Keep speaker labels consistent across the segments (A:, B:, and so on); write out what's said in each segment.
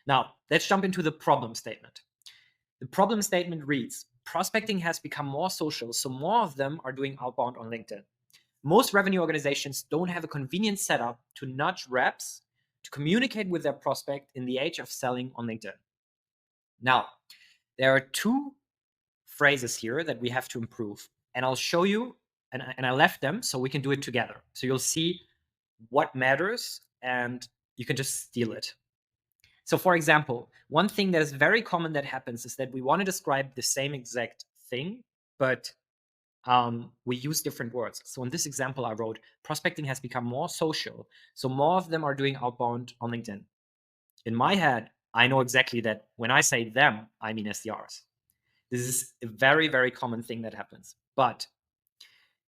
A: Now, let's jump into the problem statement. The problem statement reads, prospecting has become more social, so more of them are doing outbound on LinkedIn. Most revenue organizations don't have a convenient setup to nudge reps to communicate with their prospect in the age of selling on LinkedIn. Now, there are two phrases here that we have to improve, and I'll show you, and I left them so we can do it together. So you'll see what matters and you can just steal it. So for example, one thing that is very common that happens is that we want to describe the same exact thing, but we use different words. So in this example, I wrote, prospecting has become more social, so more of them are doing outbound on LinkedIn. In my head, I know exactly that when I say them, I mean SDRs. This is a very, very common thing that happens. But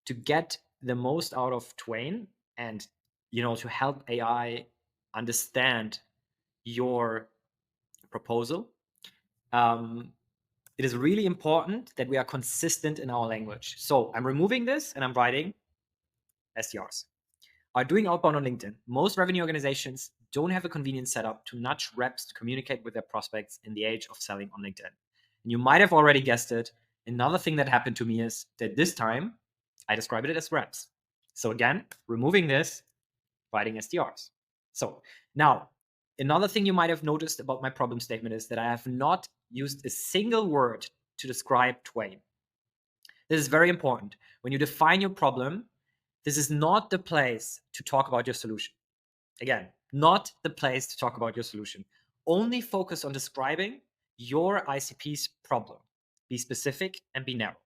A: to get the most out of Twain and to help AI understand your proposal, it is really important that we are consistent in our language. So I'm removing this and I'm writing SDRs are doing outbound on LinkedIn. Most revenue organizations don't have a convenient setup to nudge reps to communicate with their prospects in the age of selling on LinkedIn. And you might have already guessed it. Another thing that happened to me is that this time I described it as reps. So again, removing this, writing SDRs. So now, another thing you might have noticed about my problem statement is that I have not used a single word to describe Twain. This is very important. When you define your problem, this is not the place to talk about your solution. Again, not the place to talk about your solution. Only focus on describing your ICP's problem. Be specific and be narrow.